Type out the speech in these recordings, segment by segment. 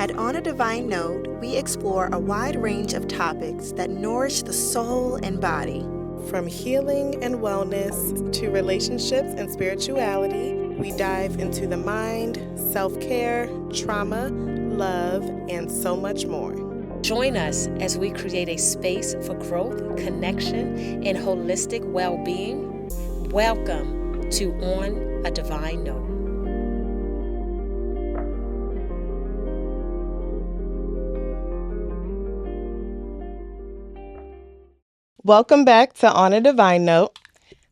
At On a Divine Note, we explore a wide range of topics that nourish the soul and body. From healing and wellness to relationships and spirituality, we dive into the mind, self-care, trauma, love, and so much more. Join us as we create a space for growth, connection, and holistic well-being. Welcome to On a Divine Note. Welcome back to On a Divine Note.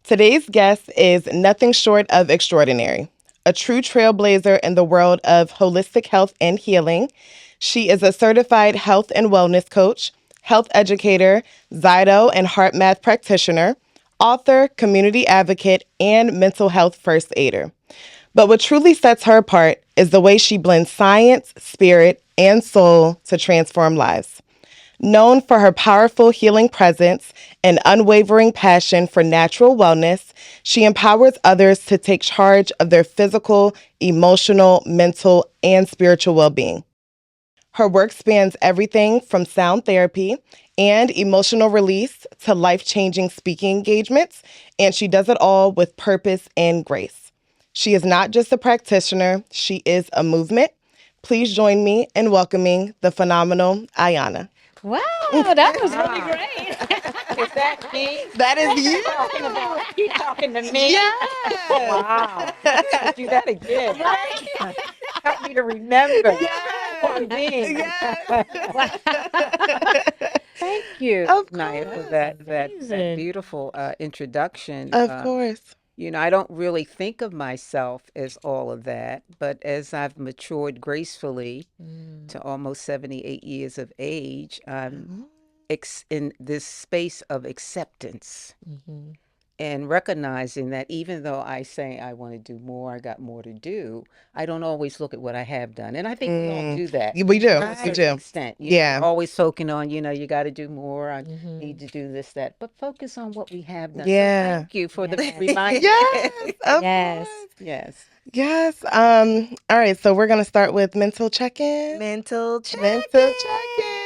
Today's guest is nothing short of extraordinary, a true trailblazer in the world of holistic health and healing. She is a certified health and wellness coach, health educator, Zyto and heart math practitioner, author, community advocate, and mental health first aider. But what truly sets her apart is the way she blends science, spirit, and soul to transform lives. Known for her powerful healing presence and unwavering passion for natural wellness, she empowers others to take charge of their physical, emotional, mental, and spiritual well-being. Her work spans everything from sound therapy and emotional release to life-changing speaking engagements, and she does it all with purpose and grace. She is not just a practitioner, she is a movement. Please join me in welcoming the phenomenal Ayana. Wow, that was really great. Is that me? That is you. You talking to me? Yes. Wow. Gotta do that again. Right? Help me to remember. Yes. One thing. Yes. Thank you, Of Naya, for course. that Amazing. beautiful introduction. Of course. I don't really think of myself as all of that, but as I've matured gracefully to almost 78 years of age, I'm in this space of acceptance and recognizing that even though I say I want to do more, I got more to do, I don't always look at what I have done. And I think we all do that We do. to a We certain do. extent. Yeah. We're always focusing on, you got to do more, I need to do this, that, but focus on what we have done. So Yeah. thank you for the Yes. reminder. Yes. Of Yes. course. Yes. Yes. All right. So we're gonna start with mental check-in. Mental check. Mental check-in.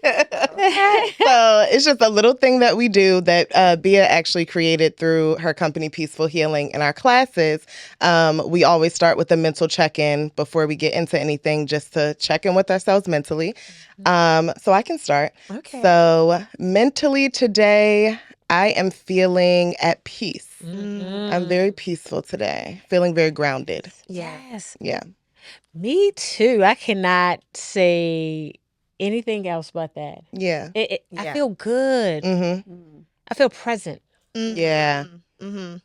So it's just a little thing that we do that Bia actually created through her company Peaceful Healing. In our classes, we always start with a mental check-in before we get into anything, just to check in with ourselves mentally. So I can start. Okay. So mentally today, I am feeling at peace. I'm very peaceful today, feeling very grounded. Yes. Yeah. Me too. I cannot say anything else but that. Yeah. I Yeah. feel good. Mm-hmm. I feel present. Yeah. Mm-hmm.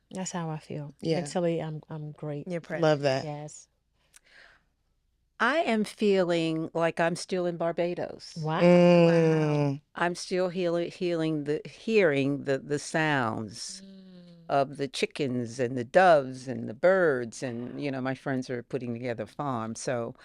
That's how I feel. Yeah. Mentally, I'm great. You're present. Love that. Yes. I am feeling like I'm still in Barbados. Wow. I'm still hearing the sounds of the chickens and the doves and the birds, and my friends are putting together farms. So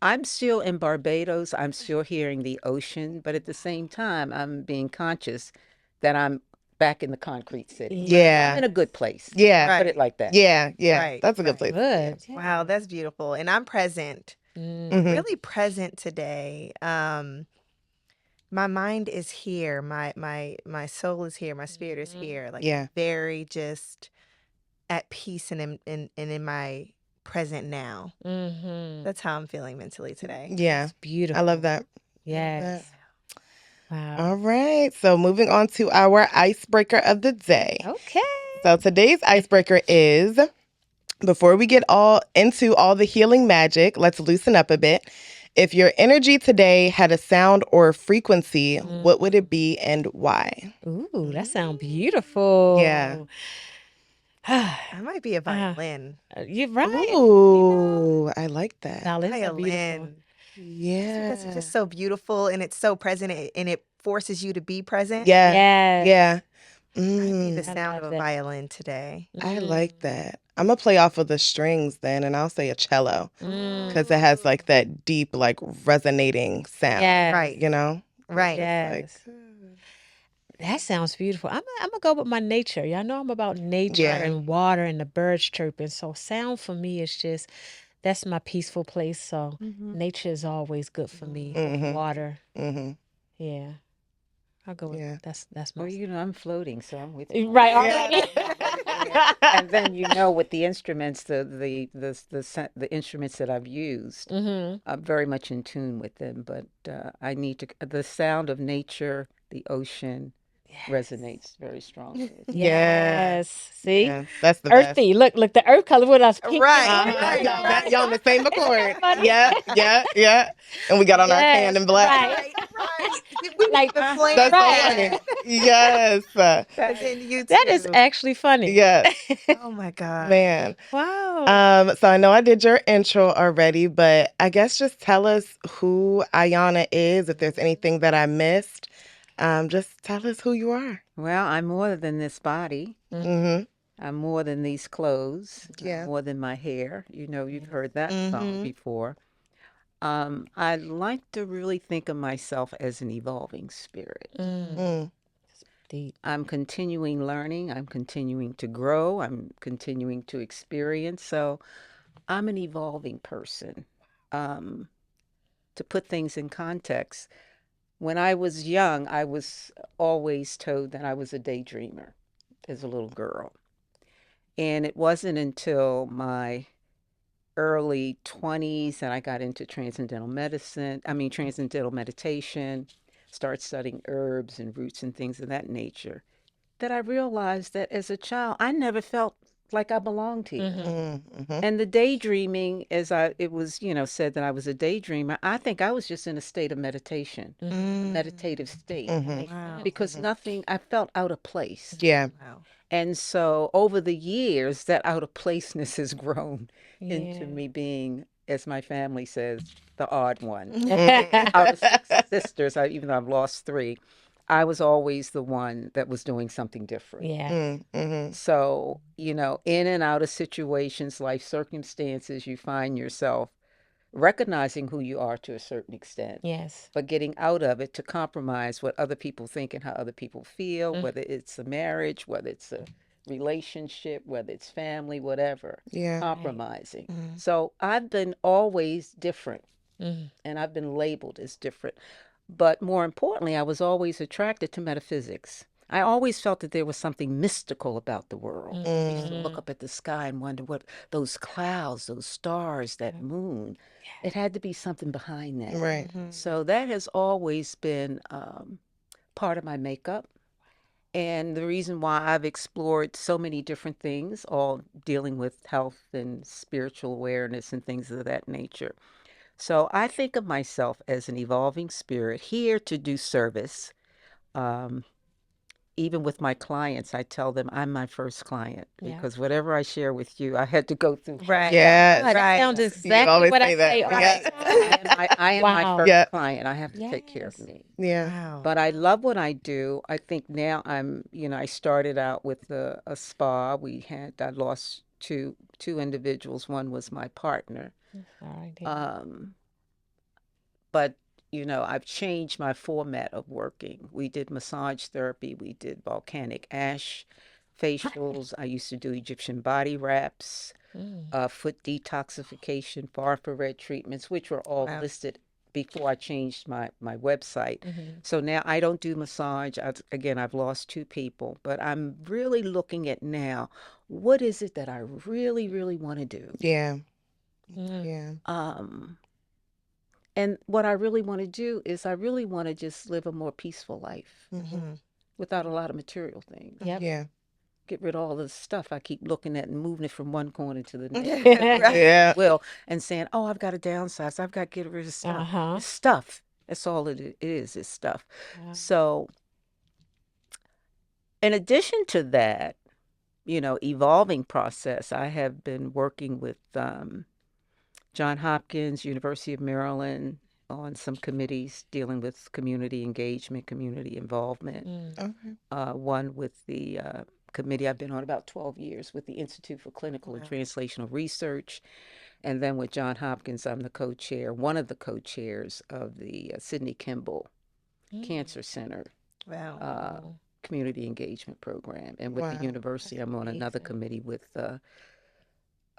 I'm still in Barbados. I'm still hearing the ocean, but at the same time, I'm being conscious that I'm back in the concrete city. Yeah. I'm in a good place. Yeah. Put it like that. Yeah. Yeah. Right, That's a good right. place. Good. Yeah. Wow, that's beautiful. And I'm present. Mhm. Really present today. My mind is here. My soul is here. My spirit is here. Like Yeah. very just at peace and in my present now. That's how I'm feeling mentally today. Yeah. It's beautiful. I love that. Yes. Wow. All right. So moving on to our icebreaker of the day. Okay. So today's icebreaker is, before we get all into all the healing magic, let's loosen up a bit. If your energy today had a sound or a frequency, what would it be and why? Ooh, that sounds beautiful. Yeah. I might be a violin. You're right. Ooh, I like that. Violins are beautiful. Violin. Yeah. Because it's just so beautiful and it's so present and it forces you to be present. Yeah. Yes. Yeah. Might be the I sound love of a that. violin today. I like that. I'm going to play off of the strings then, and I'll say a cello because it has like that deep, like resonating sound. Yes. Right. You know? Right. Yes. That sounds beautiful. I'm gonna go with my nature. Y'all know I'm about nature Yeah. and water and the birds chirping. So sound for me is just That's my peaceful place. So nature is always good for me. Water. Yeah. I'll go with Yeah. that's my Well, I'm floating, so I'm with you. right already. And then with the instruments, the instruments that I've used, I'm very much in tune with them. But I need the sound of nature, the ocean, resonates very strongly. Yes. See? Yeah, that's the best. Earthy. Look, the earth color with us pink. Right. Y'all on the same accord. Funny. Yeah. And we got on our tan Yes, and black. right. Right. We Like, even planned That's so right. funny. Yes. and then you That is too. actually funny. Yes. Oh my God. Man. Wow. So I know I did your intro already, but I guess just tell us who Ayana is, if there's anything that I missed. Just tell us who you are. Well, I'm more than this body. Mm-hmm. I'm more than these clothes. Yeah. More than my hair. You've heard that song Mm-hmm. before. I like to really think of myself as an evolving spirit. Mm. Deep. I'm continuing learning. I'm continuing to grow. I'm continuing to experience. So I'm an evolving person. To put things in context, when I was young, I was always told that I was a daydreamer as a little girl. And it wasn't until my early 20s and I got into transcendental meditation, start studying herbs and roots and things of that nature, that I realized that as a child, I never felt like I belonged here. Mm-hmm. And the daydreaming, it was, said that I was a daydreamer, I think I was just in a state of meditation, a meditative state, Wow. because I felt out of place. Yeah. Wow. And so over the years, that out of placeness has grown into Yeah. me being, as my family says, the odd one. Mm-hmm. Out of six sisters, even though I've lost three, I was always the one that was doing something different. Yeah. Mm-hmm. So, in and out of situations, life circumstances, you find yourself recognizing who you are to a certain extent, Yes. but getting out of it to compromise what other people think and how other people feel, whether it's a marriage, whether it's a relationship, whether it's family, whatever, Yeah. compromising. So I've been always different and I've been labeled as different. But more importantly, I was always attracted to metaphysics. I always felt that there was something mystical about the world. I used to look up at the sky and wonder what those clouds, those stars, that moon, it had to be something behind that. Right. So that has always been part of my makeup. And the reason why I've explored so many different things, all dealing with health and spiritual awareness and things of that nature. So I think of myself as an evolving spirit here to do service. Even with my clients, I tell them I'm my first client because whatever I share with you, I had to go through. Right. Yes. That Right. sounds You exactly always what say I that. say all Yeah. the time. I am my Wow. first Yeah. client. I have to take care of Yes. me. Yeah. Wow. But I love what I do. I think now I started out with a spa. I lost two individuals. One was my partner. Sorry, But I've changed my format of working. We did massage therapy. We did volcanic ash facials. I used to do Egyptian body wraps, foot detoxification, far infrared treatments, which were all Wow. listed before I changed my website. So now I don't do massage. I've lost two people, but I'm really looking at now, what is it that I really, really want to do? Yeah. Yeah. And what I really want to do is I really want to just live a more peaceful life without a lot of material things. Yep. Yeah. Get rid of all the stuff I keep looking at and moving it from one corner to the next. Right. Yeah. And saying, oh, I've got to downsize. I've got to get rid of stuff. Uh-huh. It's stuff. That's all it is stuff. Yeah. So in addition to that, evolving process, I have been working with John Hopkins, University of Maryland, on some committees dealing with community engagement, community involvement. Okay. One with the committee I've been on about 12 years with the Institute for Clinical and Translational Research. And then with John Hopkins, I'm the co-chair, one of the co-chairs of the Sidney Kimball Cancer Center Wow. community engagement program. And with the university, I'm on another committee with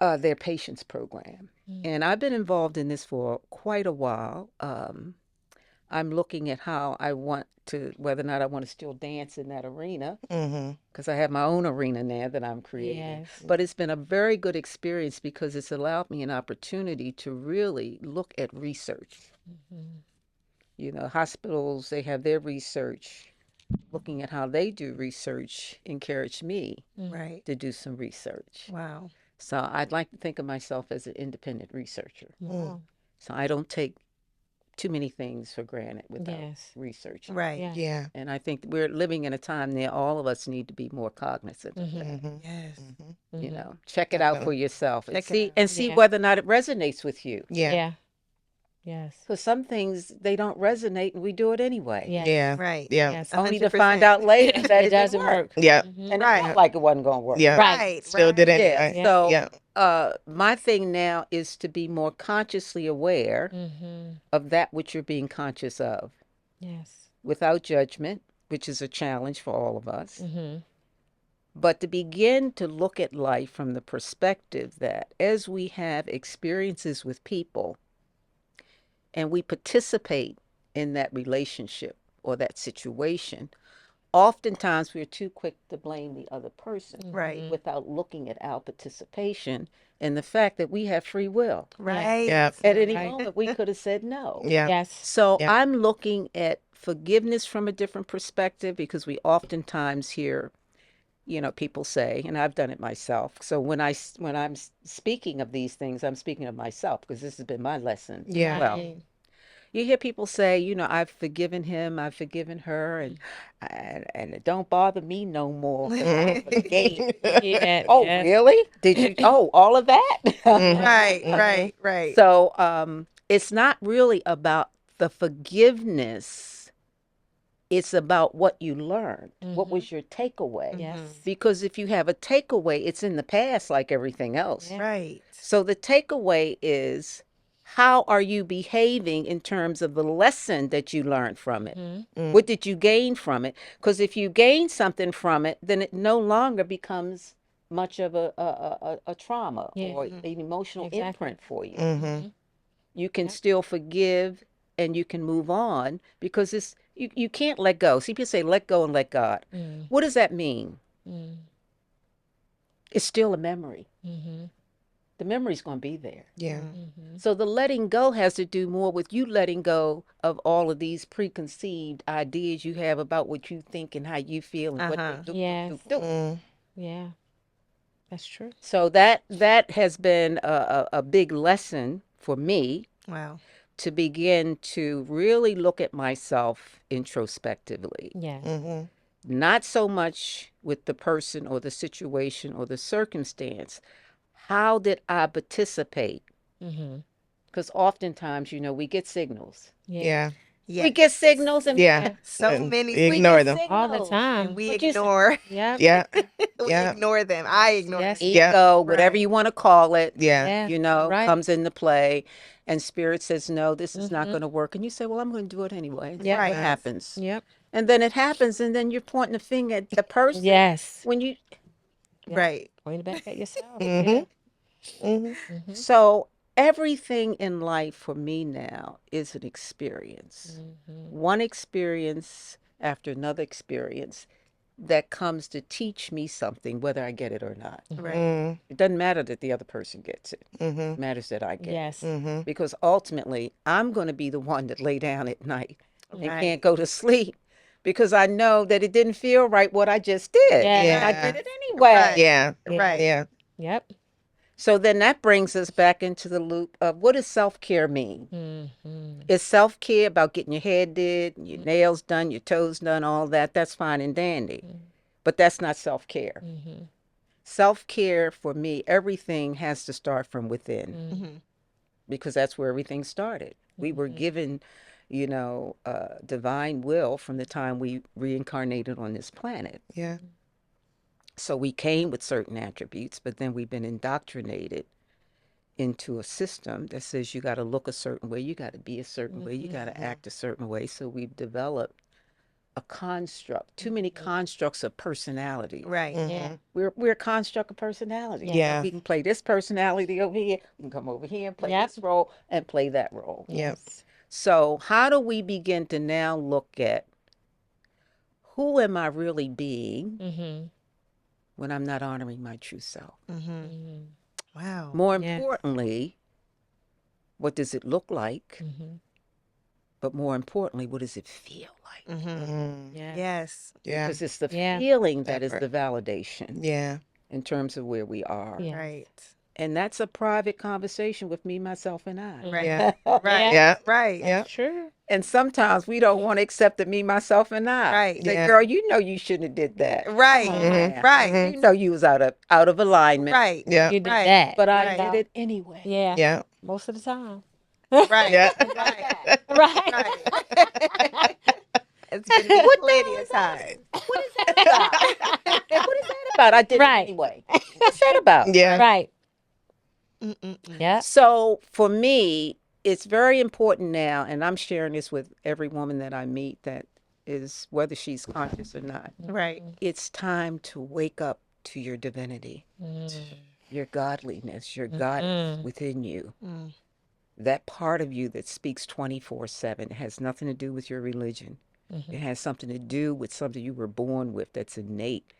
their patience program. And I've been involved in this for quite a while. I'm looking at how I want to, whether or not I want to still dance in that arena, because I have my own arena now that I'm creating. Yes. But it's been a very good experience because it's allowed me an opportunity to really look at research. You know, hospitals, they have their research. Looking at how they do research encouraged me Right. to do some research. Wow. So I'd like to think of myself as an independent researcher. Wow. So I don't take too many things for granted without Yes. researching. Right. Yeah. Yeah. And I think we're living in a time now all of us need to be more cognizant of that. Yes. You know, check it out for yourself and Check it see out. see Yeah. whether or not it resonates with you. Yeah. Yeah. Yes. Because some things they don't resonate and we do it anyway. Yeah. Yeah. Right. Yeah. Yes. Only to 100%. find out later that It doesn't work. Yeah. And it Right. felt like it wasn't going to work. Yeah. Right. Still did it Yeah. anyway. So Yeah. my thing now is to be more consciously aware of that which you're being conscious of Yes. without judgment, which is a challenge for all of us. But to begin to look at life from the perspective that as we have experiences with people and we participate in that relationship or that situation, oftentimes we're too quick to blame the other person Right. without looking at our participation and the fact that we have free will. Right. Yeah. At any Right. moment, we could have said no. Yeah. Yes. So Yeah. I'm looking at forgiveness from a different perspective because we oftentimes hear, you know, people say, and I've done it myself. So when I'm speaking of these things, I'm speaking of myself because this has been my lesson. Yeah. Well, Right. you hear people say, you know, I've forgiven him, I've forgiven her, and it don't bother me no more 'cause I forgave. Yeah. Oh, Yes. really? Did you? Oh, all of that? Right. Right. Right. So it's not really about the forgiveness. It's about what you learned. What was your takeaway? Yes. Because if you have a takeaway, it's in the past like everything else. Yeah. Right. So the takeaway is how are you behaving in terms of the lesson that you learned from it? What did you gain from it? Because if you gain something from it, then it no longer becomes much of a trauma Yeah. or an emotional Exactly. imprint for you. You can still forgive and you can move on because it's you can't let go. See, people say let go and let God. What does that mean? It's still a memory. The memory's going to be there. Yeah. So the letting go has to do more with you letting go of all of these preconceived ideas you have about what you think and how you feel and what they do. Yes. Mm. Yeah. That's true. So that has been a big lesson for me Wow. to begin to really look at myself introspectively. Yes. Not so much with the person or the situation or the circumstance. How did I participate? Because oftentimes, you know, we get signals. Yeah. Yeah. We get signals and Yeah. So And many we we ignore get them. All the signals. time. and we But you- ignore. Yep. Yeah. We Yeah. ignore them. I ignore Yes. them. Yeah. Ego, whatever Right. you want to call it, Yeah. Yeah. you know, Right. comes into play. And spirit says, no, this is not going to work. And you say, well, I'm going to do it anyway. Yeah. Right. What happens? Yep. And then it happens. And then you're pointing a finger at the person. Yes. When you, Yeah. Right. Point it back at yourself. Mhm. Yeah. Mhm. so everything in life for me now is an experience. One experience after another experience that comes to teach me something, whether I get it or not. Right. Mm. It doesn't matter that the other person gets it. Mhm. It matters that I get it. Yes. Mhm. Because ultimately, I'm going to be the one that lay down at night and Right. can't go to sleep because I know that it didn't feel right what I just did. Yeah. I did it anyway. Right. Yeah. Right. Yeah. Yep. So then that brings us back into the loop of what does self-care mean? Is self-care about getting your hair did, your nails done, your toes done, all that? That's fine and dandy. But that's not self-care. Self-care for me, everything has to start from within because that's where everything started. We were given, you know, divine will from the time we reincarnated on this planet. Yeah. So we came with certain attributes, but then we've been indoctrinated into a system that says you got to look a certain way, you got to be a certain way, you got to act a certain way. So we've developed a construct, too many constructs of personality. Right. Yeah. We're a construct of personality. Yeah. We can play this personality over here. We can come over here and play Yep. this role and play that role. Yep. So how do we begin to now look at who am I really being Mm-hmm. when I'm not honoring my true self? Mm-hmm. Wow. More Yeah. importantly, what does it look like? Mm-hmm. But more importantly, what does it feel like? Yeah. Yes. Yeah. Because it's the Yeah. feeling that is That the validation Yeah. in terms of where we are. Yeah. Right. And that's a private conversation with me, myself, and I. Right. Yeah. Right. Yeah. Right. Yeah. True. And sometimes we don't want to accept the me, myself, and I. Right. Say, Yeah. girl, you know you shouldn't have did that. Right. Come on Mhm. now. Right. You know you was out of alignment. Right. Yeah. You did Right. that. But I Right. did it anyway. Yeah. Yeah. Most of the time. Right. Yeah. Right. Right. Right. It's been me plenty of times. What is that about? What is that about? I did Right. it anyway. What's that about? Yeah. Right. Mm-mm-mm. Yeah. So for me, it's very important now, and I'm sharing this with every woman that I meet that is, whether she's conscious or not, Right. it's time to wake up to your divinity, your godliness, your goddess within you. Mm. That part of you that speaks 24/7 has nothing to do with your religion. It has something to do with something you were born with that's innate,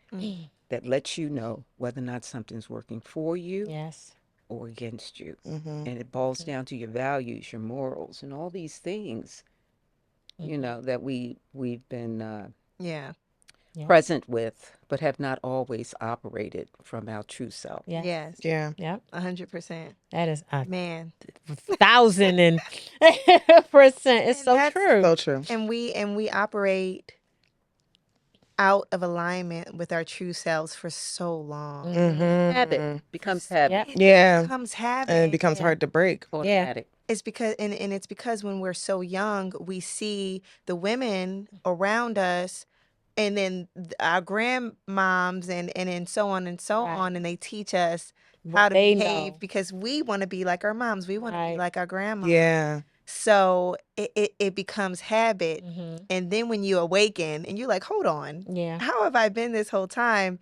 that lets you know whether or not something's working for you Yes. or against you. Mhm. And it boils down to your values, your morals, and all these things, you know, that we've been Yeah. Yeah. present with, but have not always operated from our true self. Yeah. Yes. Yeah. Yep. 100%. That is a Man. 1,000%. It's so that's true. So true. And we operate out of alignment with our true selves for so long. Mhm. Habit becomes habit. Yep. Yeah. It becomes habit. And it becomes hard to break. Automatic. It's because and it's because when we're so young, we see the women around us and then our grandmoms and so on and so Right. on, and they teach us What how to they behave know. because we want to be like our moms. We want to be Right. like our grandma. Yeah. So it becomes habit. Mm-hmm. And then when you awaken and you're like, hold on, Yeah. how have I been this whole time?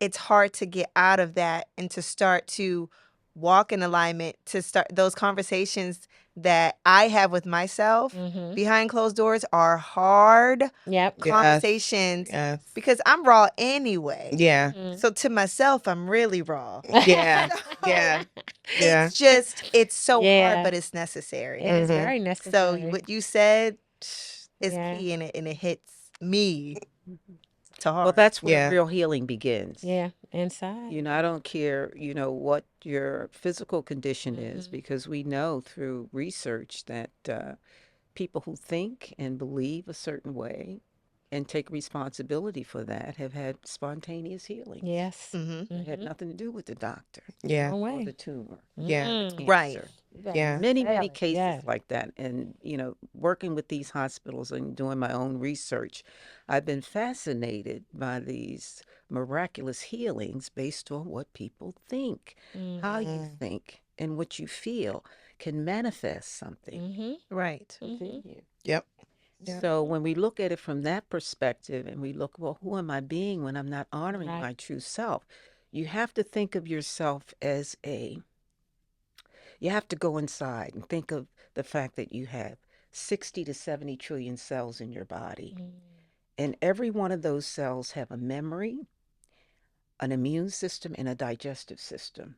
It's hard to get out of that and to start to walk in alignment, to start those conversations that I have with myself Mm-hmm. behind closed doors are hard Yep. Yes. conversations Yes. because I'm raw anyway. Yeah. Mm. So to myself, I'm really raw. Yeah. Yeah. Yeah. It's just, it's so Yeah. hard, but it's necessary. It is Mhm. very So necessary. what you said is Yeah. key and it hits me to heart. Well, that's where Yeah. real healing begins. Yeah. Inside. You know, I don't care, you know, what your physical condition is, because we know through research that people who think and believe a certain way and take responsibility for that have had spontaneous healing. Yes. Mhm. It had nothing to do with the doctor Yeah. No or way. the tumor. Yeah. Mm. Right. Cancer. Yeah. Many Really? cases Yeah. like that. And, you know, working with these hospitals and doing my own research, I've been fascinated by these miraculous healings based on what people think. How you think and what you feel can manifest something Mm-hmm. Right. within you. Yep. Yeah. So when we look at it from that perspective and we look, well, who am I being when I'm not honoring Right. my true self? You have to think of yourself as you have to go inside and think of the fact that you have 60 to 70 trillion cells in your body. And every one of those cells have a memory, an immune system, and a digestive system.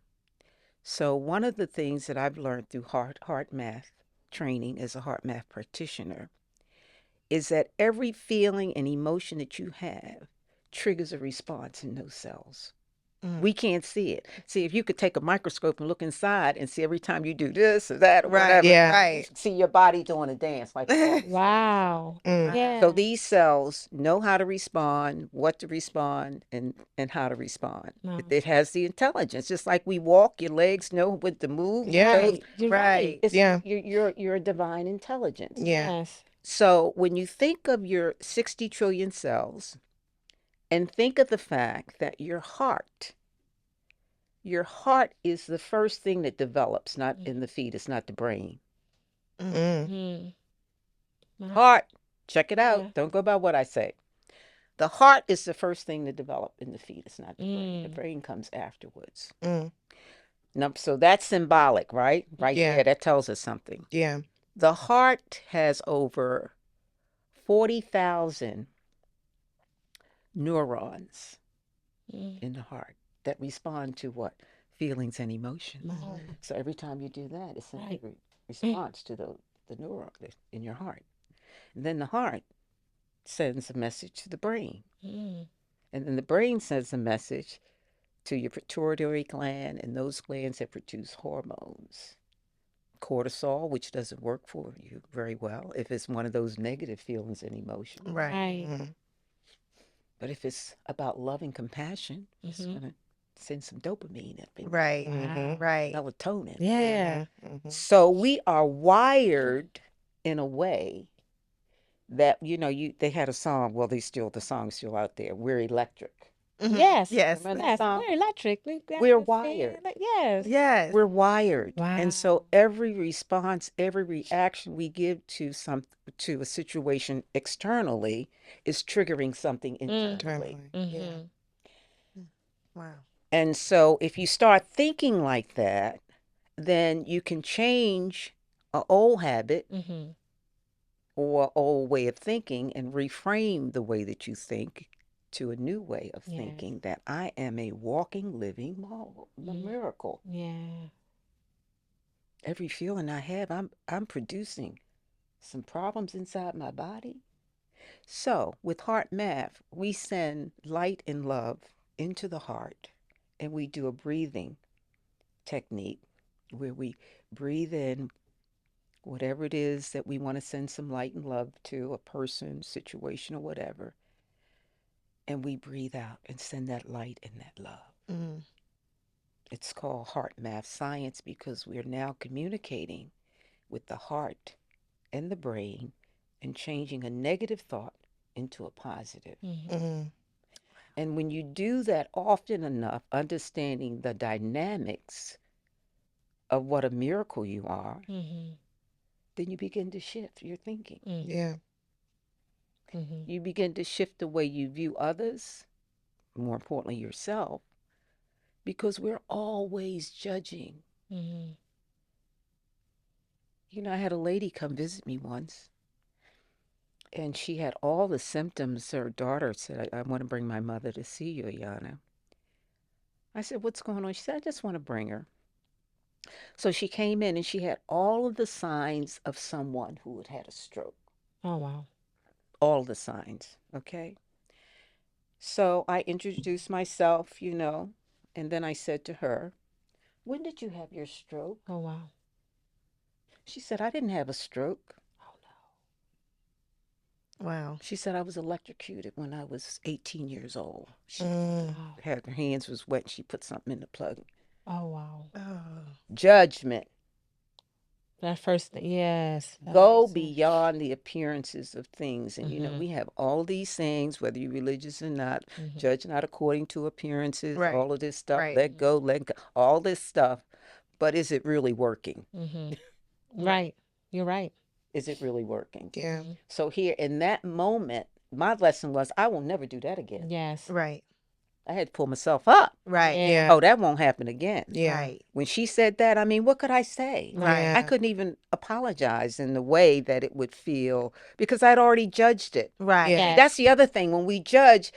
So one of the things that I've learned through heart math training as a heart math practitioner is that every feeling and emotion that you have triggers a response in those cells. We can't see it. See, if you could take a microscope and look inside and see every time you do this or that or Right. whatever, Yeah. Right. see your body doing a dance like that. Wow. Mm. Yeah. So these cells know how to respond, what to respond, and how to respond. Wow. It has the intelligence. Just like we walk, your legs know when to move. Yeah. toes. You're Right. It's, Yeah. you're a divine intelligence. Yeah. Yes. So when you think of your 60 trillion cells and think of the fact that your heart is the first thing that develops, not in the fetus, not the brain. Mm. Mm. Wow. Heart Check it out. Don't go by what I say. The heart is the first thing to develop in the fetus, not the brain. The brain comes afterwards. Now, so that's symbolic, right? Right there, that tells us something. Yeah. The heart has over 40,000 neurons in the heart that respond to what? Feelings and emotions. So every time you do that, it's a response to the neuron in your heart. And then the heart sends a message to the brain. And then the brain sends a message to your pituitary gland and those glands that produce hormones. Cortisol, which doesn't work for you very well if it's one of those negative feelings and emotions. Right. But if it's about love and compassion, it's going to send some dopamine up in Right. Right. melatonin. Yeah. So we are wired in a way that, they had a song, well, the song's still out there, We're Electric. Yes. Yes. Remember that Yes. song? We're electric. We're wired. Yes. Yes. We're wired. Wow. And so every response, every reaction we give to a situation externally is triggering something internally. Yeah. Wow. And so if you start thinking like that, then you can change an old habit or old way of thinking and reframe the way that you think to a new way of thinking, that I am a walking, living miracle. Yeah. Every feeling I have, I'm producing some problems inside my body. So with heart math, we send light and love into the heart, and we do a breathing technique where we breathe in whatever it is that we want to send some light and love to, a person, situation, or whatever. And we breathe out and send that light and that love. It's called heart math science because we are now communicating with the heart and the brain and changing a negative thought into a positive. And when you do that often enough, understanding the dynamics of what a miracle you are, then you begin to shift your thinking. Yeah. You begin to shift the way you view others, more importantly yourself, because we're always judging. I had a lady come visit me once, and she had all the symptoms. Her daughter said, I want to bring my mother to see you, Ayana. I said, what's going on? She said, I just want to bring her. So she came in and she had all of the signs of someone who had had a stroke. Oh, wow. All the signs, okay? So I introduced myself, and then I said to her, when did you have your stroke? Oh, wow. She said, I didn't have a stroke. Oh, no. Wow. She said, I was electrocuted when I was 18 years old. She Wow. had her hands was wet and she put something in the plug. Oh, wow. Judgment. That first thing, yes. Go beyond the appearances of things. And, we have all these things, whether you're religious or not, judge not according to appearances, all of this stuff, let go, all this stuff. But is it really working? Right. You're right. Is it really working? Yeah. So here in that moment, my lesson was I will never do that again. Yes. Right. I had to pull myself up. Right. Yeah. Oh, that won't happen again. Yeah. Right. When she said that, I mean, what could I say? Right. I couldn't even apologize in the way that it would feel because I'd already judged it. Right. Yeah. That's the other thing. When we judge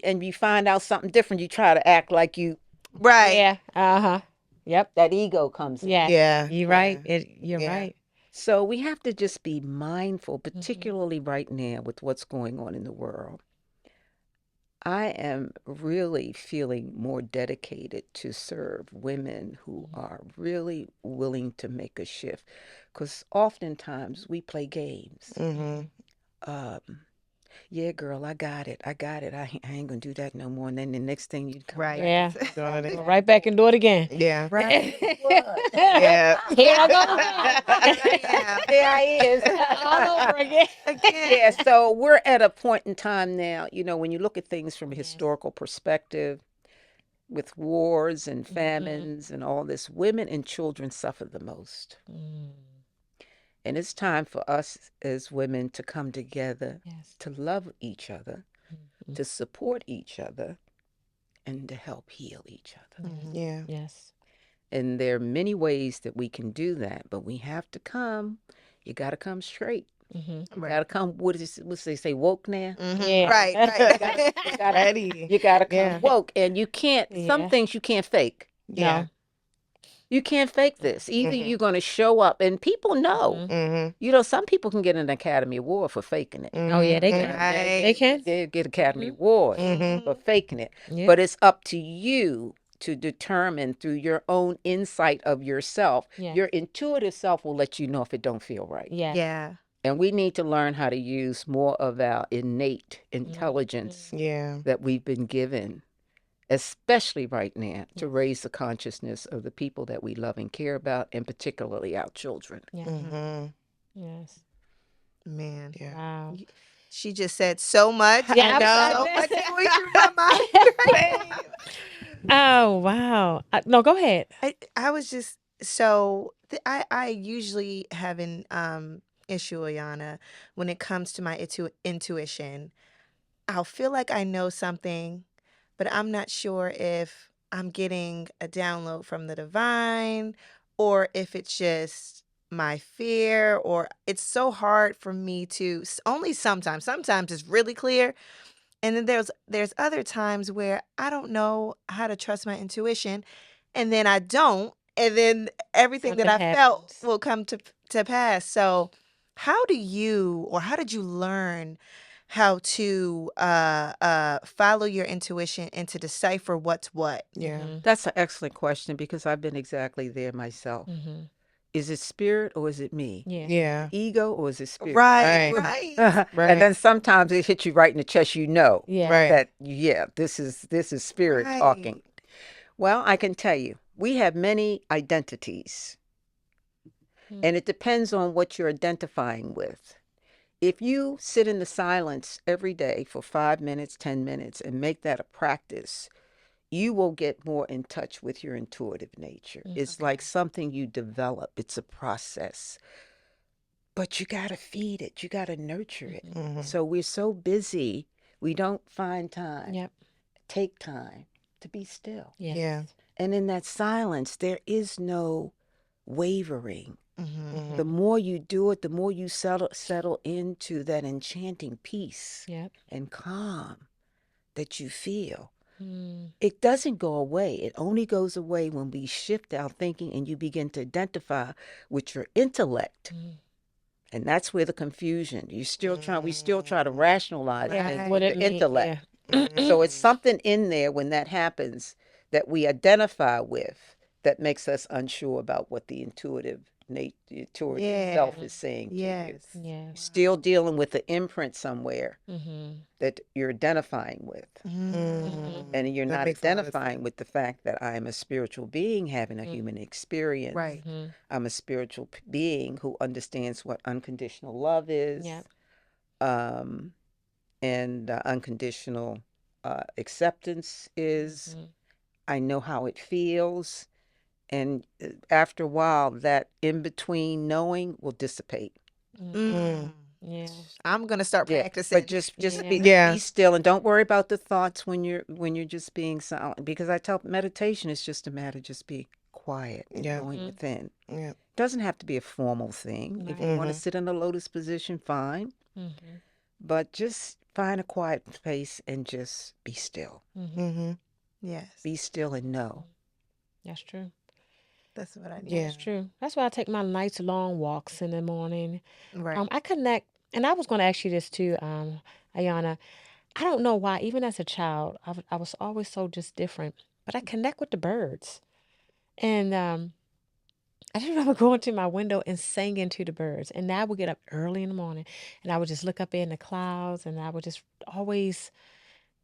and you find out something different, you try to act like you, Right. Yeah. Uh-huh. Yep. that ego comes in. Yeah. Yeah. You're right. Yeah. You're Yeah. right. So we have to just be mindful, particularly right now with what's going on in the world. I am really feeling more dedicated to serve women who are really willing to make a shift. Because oftentimes we play games. Yeah, girl, I got it. I ain't going to do that no more. And then the next thing you come Right. Yeah. Doing it. Go right back and do it again. Yeah. Right. Yeah. Here I go again. Yeah. There I is. All over again. Yeah, so we're at a point in time now, when you look at things from a historical perspective, with wars and famines and all this, women and children suffer the most. And it's time for us as women to come together, Yes. to love each other, to support each other, and to help heal each other. Yeah. Yes. And there are many ways that we can do that, but we have to come. You got to come straight. You Right. got to come. What's they say? Woke now. Yeah. Right, right. Ready. You got to come Yeah. woke, and you can't. Some Yeah. things you can't fake. Yeah. You can't fake this. Either you're going to show up, and people know. Mm-hmm. You know, some people can get an Academy Award for faking it. Oh yeah, they can. Right. They can. They get Academy Award for faking it. Yeah. But it's up to you to determine through your own insight of yourself. Yeah. Your intuitive self will let you know if it don't feel right. Yeah. Yeah. And we need to learn how to use more of our innate intelligence Yeah. that we've been given, especially right now, to raise the consciousness of the people that we love and care about, and particularly our children. Yeah. Mm-hmm. Yes. Man. Yeah. Wow. She just said so much. Yeah, So I- much going through my mind right now. Oh wow. No, go ahead. I was just so I usually have an issue, Ayana, when it comes to my intuition. I'll feel like I know something, but I'm not sure if I'm getting a download from the divine or if it's just my fear, or it's so hard for me to only sometimes it's really clear, and then there's other times where I don't know how to trust my intuition, and then I don't, and then everything that Something I felt happens. will come to pass. So, how do you, or how did you learn how to follow your intuition and to decipher what's what? Yeah. That's an excellent question because I've been exactly there myself. Mm-hmm. Is it spirit or is it me? Yeah. Yeah. Ego or is it spirit? Right, Right. right. Right. And then sometimes it hits you right in the chest, you know Yeah. Right. that, yeah, this is spirit talking. Well, I can tell you, we have many identities, and it depends on what you're identifying with. If you sit in the silence every day for 5 minutes, 10 minutes, and make that a practice, you will get more in touch with your intuitive nature. It's like something you develop, it's a process. But you got to feed it, you got to nurture it. So we're so busy, we don't find time, Yep. take time to be still. Yes. Yeah. And in that silence, there is no wavering. Mm-hmm. The more you do it, the more you settle into that enchanting peace Yep. and calm that you feel. Mm. It doesn't go away. It only goes away when we shift our thinking and you begin to identify with your intellect. And that's where the confusion. We still try to rationalize Yeah. things What with it the mean? intellect. Yeah. So it's something in there when that happens that we identify with that makes us unsure about what the intuitive self is saying to you. Yes. Yeah. Still dealing with the imprint somewhere Mm-hmm. that you're identifying with. And you're That not makes a lot of identifying with the fact that I am a spiritual being having a human experience. Right. I'm a spiritual being who understands what unconditional love is. Yep. And unconditional acceptance is. I know how it feels. And after a while, that in between knowing will dissipate. Yeah. I'm gonna start Yeah, practicing. but just Yeah. be still and don't worry about the thoughts when you're just being silent. Because I tell meditation is just a matter of just be quiet and Yeah. going within. Yeah. Doesn't have to be a formal thing. If you want to sit in a lotus position, fine. But just find a quiet place and just be still. Mm-hmm. Yes, Be still and know. That's true. that's what I need. Yeah. That's true. That's why I take my nice long walks in the morning. Right. I connect, and I was going to ask you this too, Ayana. I don't know why, even as a child, I was always so just different, but I connect with the birds. And I just remember going to my window and singing to the birds. And I would get up early in the morning and I would just look up in the clouds and I would just always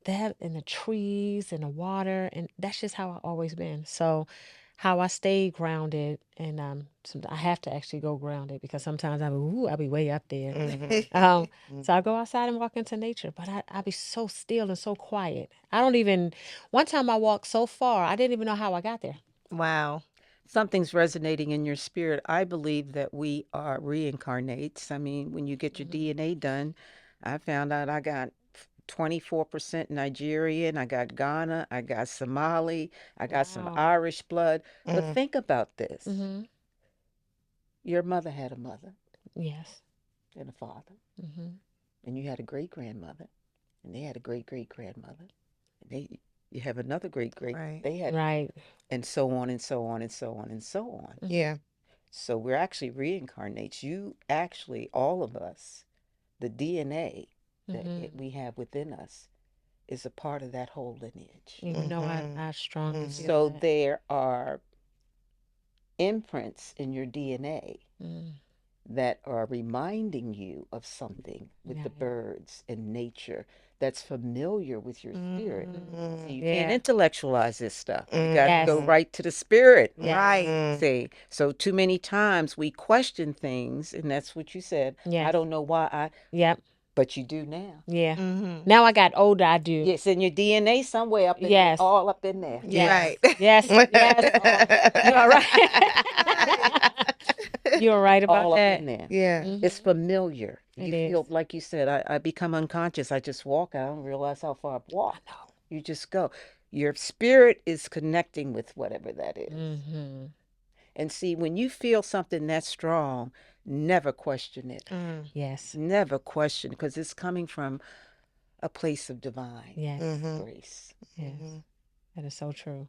that in the trees and the water. And that's just how I always been. So how I stay grounded and I have to actually go grounded because sometimes I'll be way up there. So I go outside and walk into nature, but I be so still and so quiet. I don't even, one time I walked so far, I didn't even know how I got there. Wow. something's resonating in your spirit. I believe that we are reincarnates. I mean, when you get your DNA done, I found out I got 24% Nigerian, I got Ghana, I got Somali, I got some Wow. Irish blood. But Mm. think about this. Mm-hmm. Your mother had a mother Yes. and a father, Mm-hmm. and you had a great grandmother, and they had a great great grandmother, and you have another great great Right. they had, Right. and so on and so on and so on and so on. Yeah. So we're actually reincarnates. You actually, all of us, the DNA that Mm-hmm. we have within us is a part of that whole lineage. You know, Mhm. I strongly Mhm. feel So that. there are imprints in your DNA Mm. that are reminding you of something with the Yeah. birds and nature that's familiar with your spirit. Mm. So you Yeah. can't intellectualize this stuff. You Mm. got to Yes. go right to the spirit. Yes. Right. Mm. See, so too many times we question things, and that's what you said. I Yes. don't know why Yep. but you do now. Yeah. Mm-hmm. Now I got older, I do. It's in your DNA somewhere up in there, Yes. all up in there. Yes. Right. Yes. Yes. You are right. Right. You are right about All up that. in there. Yeah. It's familiar. It You is. feel like you said, I become unconscious. I just walk. I don't realize how far I've walked. know. You just go. Your spirit is connecting with whatever that is. Mm-hmm. And see, when you feel something that strong, never question it. Mm. Yes. Never question, because it's coming from a place of divine Yes. Mhm. grace. Yes. Mhm. That is so true.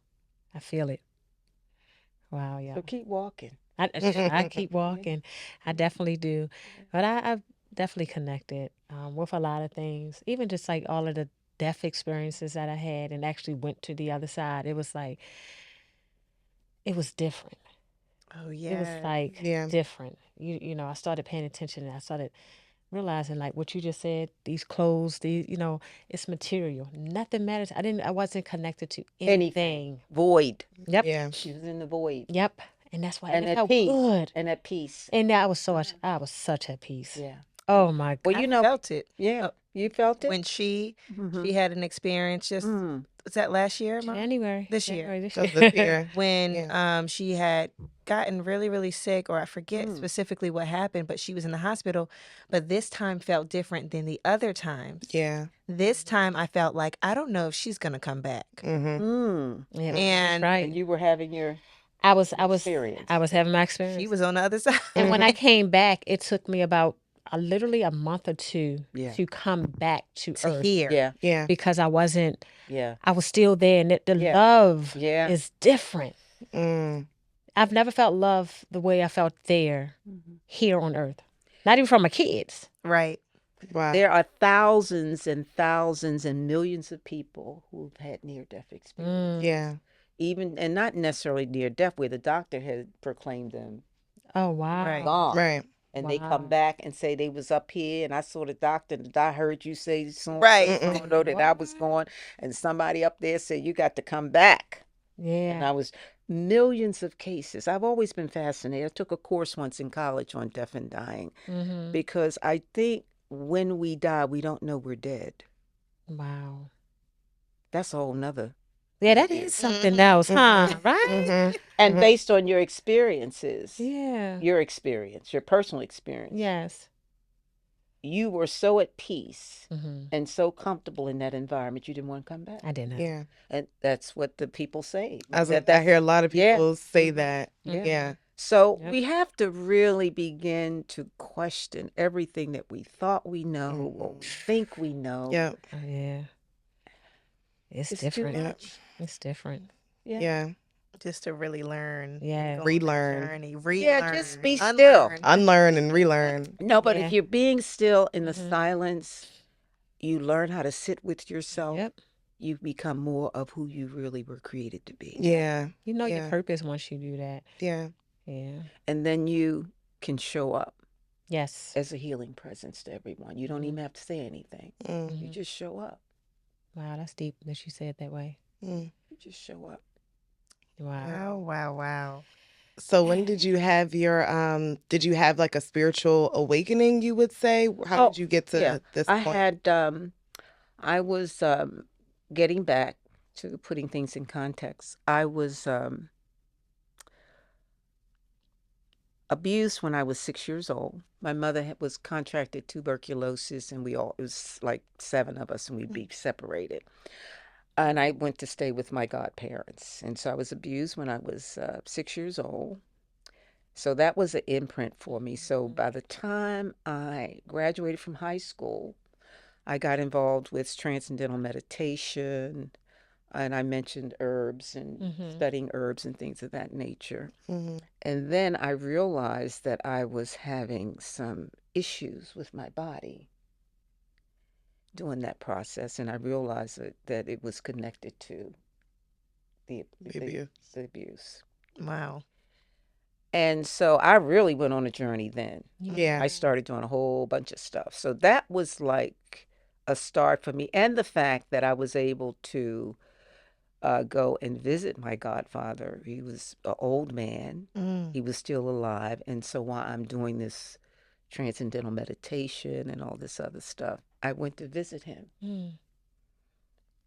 I feel it. Wow. Yeah. So keep walking. I keep walking. I definitely do. But I've definitely connected with a lot of things, even just like all of the death experiences that I had and actually went to the other side. It was like, it was different. Oh It was yeah. like Yeah. different. You know, I started paying attention and I started realizing like what you just said, these clothes, it's material. Nothing matters. I wasn't connected to anything. Void. Yep. Yeah. She was in the void. Yep. And that's why And it at felt peace. good. And at peace. And I was such at peace. Yeah. Oh my Well, God. you know, Felt it. yeah, you felt it? When she Mm-hmm. had an experience just Mm. was that last year, Mom? January. This year. January this So year. this year. When Yeah. she had gotten really, really sick, or I forget Mm. specifically what happened, but she was in the hospital. But this time felt different than the other times. Yeah. This time I felt like I don't know if she's gonna come back. Mhm. Mm. Yeah, that's And right. And you were having your I was experience. having my she experience. was on the other side. And when I came back, it took me about literally a month or two Yeah. to come back to to earth hear. Yeah. Yeah. because I Yeah. was still there, and the Yeah. love Yeah. is different. Mm. I've never felt love the way I felt there, Mhm. here on earth. Not even from my kids. Right. Wow. There are thousands and thousands and millions of people who've had near-death experience. Yeah. Even, and not necessarily near-death, where the doctor had proclaimed them Oh wow. Right. gone. Right. And they Wow. come back and say they was up here, and I saw the doctor, and I heard you say so Right. know that I was going, and somebody up there said you got to come back. And Yeah. I was millions of cases. I've always been fascinated. I took a course once in college on death and dying, Mm-hmm. because I think when we die, we don't know we're dead. Wow. That's a whole nother. Yeah, that is something else, huh? Right? Mhm. And based on your experiences, Yeah. your experience, your personal experience, Yes. you were so at peace Mm-hmm. and so comfortable in that environment, you didn't want to come back. I didn't. Yeah. And that's what the people say. I hear a lot of Yeah. people say that. Yeah. Yeah. So Yep. we have to really begin to question everything that we thought we know or we think we know. Yeah. Oh, yeah. It's It's different. too Yep. much. It's different. Yeah. Yeah. Just to really learn. Yeah. Go on that Relearn. journey. Yeah, just be still. unlearn. Unlearn and relearn. No, but Yeah. if you're being still in the Mhm. silence, you learn how to sit with yourself. Yep. You become more of who you really were created to be. Yeah. You know your Yeah. purpose once you do that. Yeah. Yeah. And then you can show up Yes. as a healing presence to everyone. You don't even have to say anything. Mm. You just show up. Wow, that's deep that you said it that way. Mm. You just show up. Wow. Wow. So when did you have did you have like a spiritual awakening, you would say? How did you get to this I point? had I was getting back to putting things in context. I was abused when I was 6 years old. My mother was contracted tuberculosis, and it was like 7 of us, and we'd be separated. And I went to stay with my godparents. And so I was abused when I was 6 years old. So that was an imprint for me. So by the time I graduated from high school, I got involved with transcendental meditation, and I mentioned herbs and studying herbs and things of that nature. And then I realized that I was having some issues with my body during that process, and I realized that it was connected to the abuse. Wow. And so I really went on a journey then. Yeah. I started doing a whole bunch of stuff. So that was like a start for me. And the fact that I was able to go and visit my godfather. He was an old man. He was still alive. And so while I'm doing this transcendental meditation and all this other stuff, I went to visit him.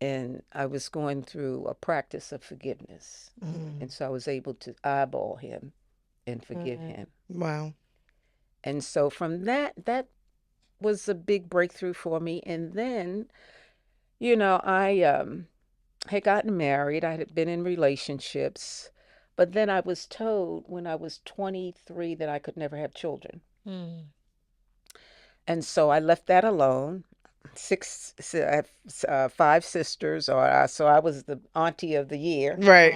And I was going through a practice of forgiveness. And so I was able to eyeball him and forgive him. Wow. And so from that was a big breakthrough for me. And then, I had gotten married. I had been in relationships. But then I was told when I was 23 that I could never have children. And so I left that alone. I have 5 sisters, so I was the auntie of the year. Right.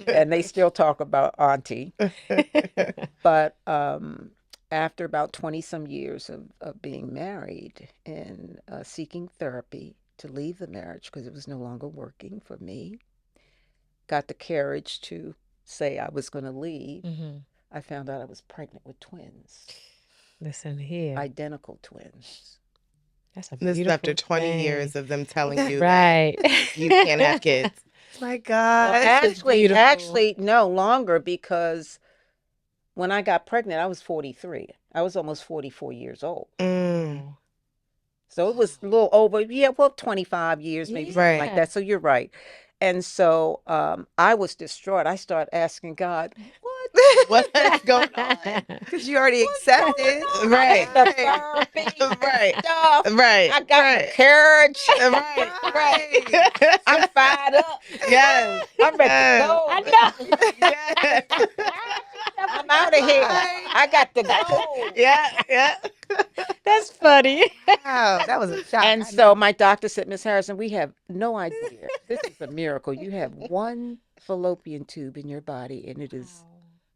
And they still talk about auntie. But after about 20 some years of being married and seeking therapy to leave the marriage because it was no longer working for me, got the courage to say I was going to leave, I found out I was pregnant with twins. Listen here. Identical twins. That's a This beautiful is after 20 thing. years of them telling you Right. that you can't have kids. My Well, God. actually, no longer, because when I got pregnant, I was 43. I was almost 44 years old. So it was a little over, 25 years, maybe something like that. So you're right. And so I was distraught. I started asking God, What's going on? Because you already accepted. Right. The therapy, Right. stuff. Right. I got my courage. Right. I'm fired up. Yes. I'm ready to go. I know. I'm out of here. I got to go. Yeah. That's funny. Wow, that was a shock. And so my doctor said, Miss Harrison, we have no idea. This is a miracle. You have one fallopian tube in your body, and it is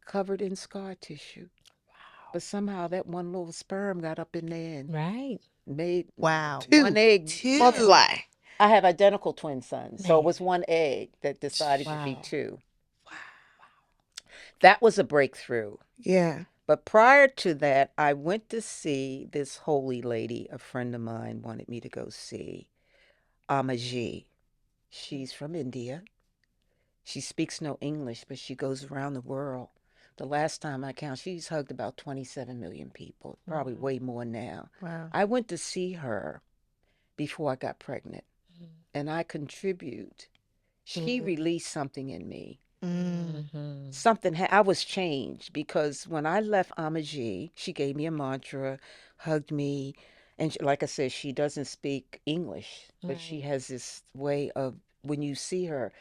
covered in scar tissue. But somehow that one little sperm got up in there and made one egg multiply. I have identical twin sons, so it was one egg that decided to be 2. Wow. That was a breakthrough. Yeah. But prior to that, I went to see this holy lady. A friend of mine wanted me to go see, Amaji. She's from India. She speaks no English, but she goes around the world. The last time I counted, she's hugged about 27 million people, probably way more now. Wow. I went to see her before I got pregnant, and I contribute. She released something in me. I was changed, because when I left Amaji, she gave me a mantra, hugged me, and like I said, she doesn't speak English, but she has this way of, when you see her,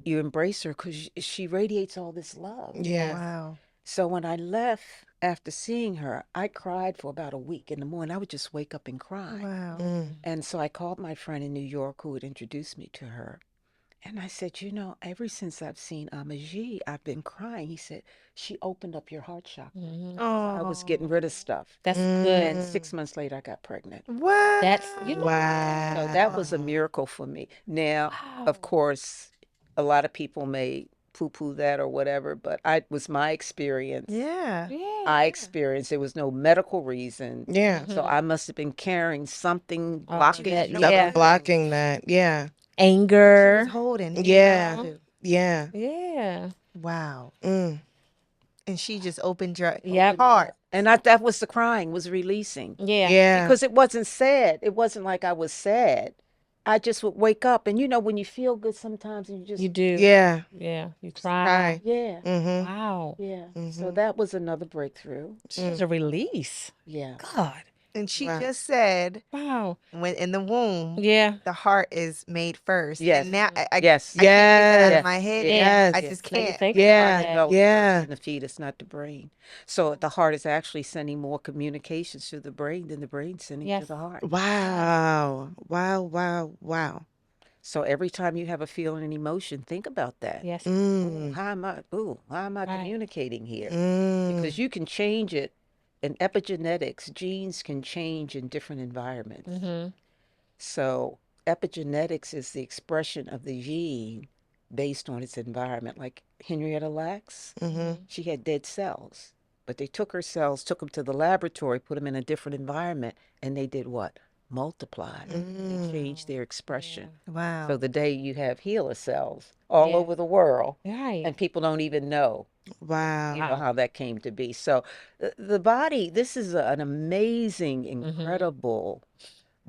you embrace her because she radiates all this love. Yeah. Wow. So when I left after seeing her, I cried for about a week. In the morning, I would just wake up and cry. Wow. And so I called my friend in New York who had introduced me to her. And I said, ever since I've seen Amaji, I've been crying. He said, she opened up your heart chakra. I was getting rid of stuff. That's good. And 6 months later, I got pregnant. What? That's Wow. So that was a miracle for me. Now, of course, a lot of people may poo-poo that or whatever, but it was my experience. Yeah. I experienced, there was no medical reason. Yeah. So I must have been carrying something blocking that, it. yeah. Blocking that. Yeah. Anger. She was holding. Yeah. Yeah. Yeah. Wow. Mm. And she just opened your Yep. heart. And that was the crying, was releasing. Yeah. Yeah. Because it wasn't sad. It wasn't like I was sad. I just would wake up, and when you feel good sometimes, and you You just, do. Yeah. Yeah. You Cry. cry. yeah, Mm-hmm. Wow. yeah. So Mm-hmm. that was another breakthrough. It's a release. Yeah. God. And she Wow. just said Wow. when in the womb, Yeah. the heart is made first. Yes. And now Yes. I can't get that out of Yes. my Yes. head Yeah. now. Yeah. I Yes. just Now you can't. think The about heart Yeah. that. develops first Yeah. in the fetus, not the brain. So the heart is actually sending more communications to the brain than the brain sending to Yes. the heart. Wow. Wow. Wow. Wow. So every time you have a feeling and emotion, think about that. Yes. Mm. How am I Right. communicating here? Mm. Because you can change it. In epigenetics, genes can change in different environments. Mm-hmm. So epigenetics is the expression of the gene based on its environment. Like Henrietta Lacks, Mm-hmm. she had dead cells, but they took her cells, took them to the laboratory, put them in a different environment, and they did what? Multiplied. They changed their expression. Wow. So the day you have HeLa cells all Yeah. over the world, Right. and people don't even know, Wow. Wow. how that came to be. So the body, this is an amazing, Mm-hmm. incredible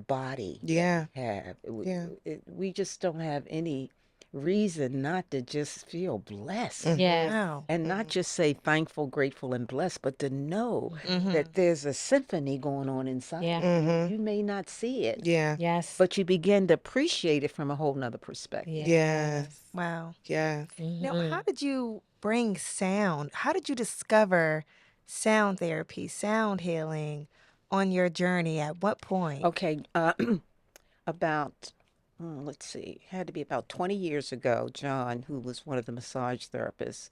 body Yeah. that we have. Yeah. We just don't have any reason not to just feel blessed. Yes. Wow. And not just say thankful, grateful, and blessed, but to know that there's a symphony going on inside Yeah. of Mm-hmm. you. You may not see it, Yeah. Yes. but you begin to appreciate it from a whole nother perspective. Yes. Wow. Yes. Now, Mm-hmm. how did you bring sound? How did you discover sound therapy, sound healing on your journey? At what point? Okay, about, let's see, had to be about 20 years ago, John, who was one of the massage therapists,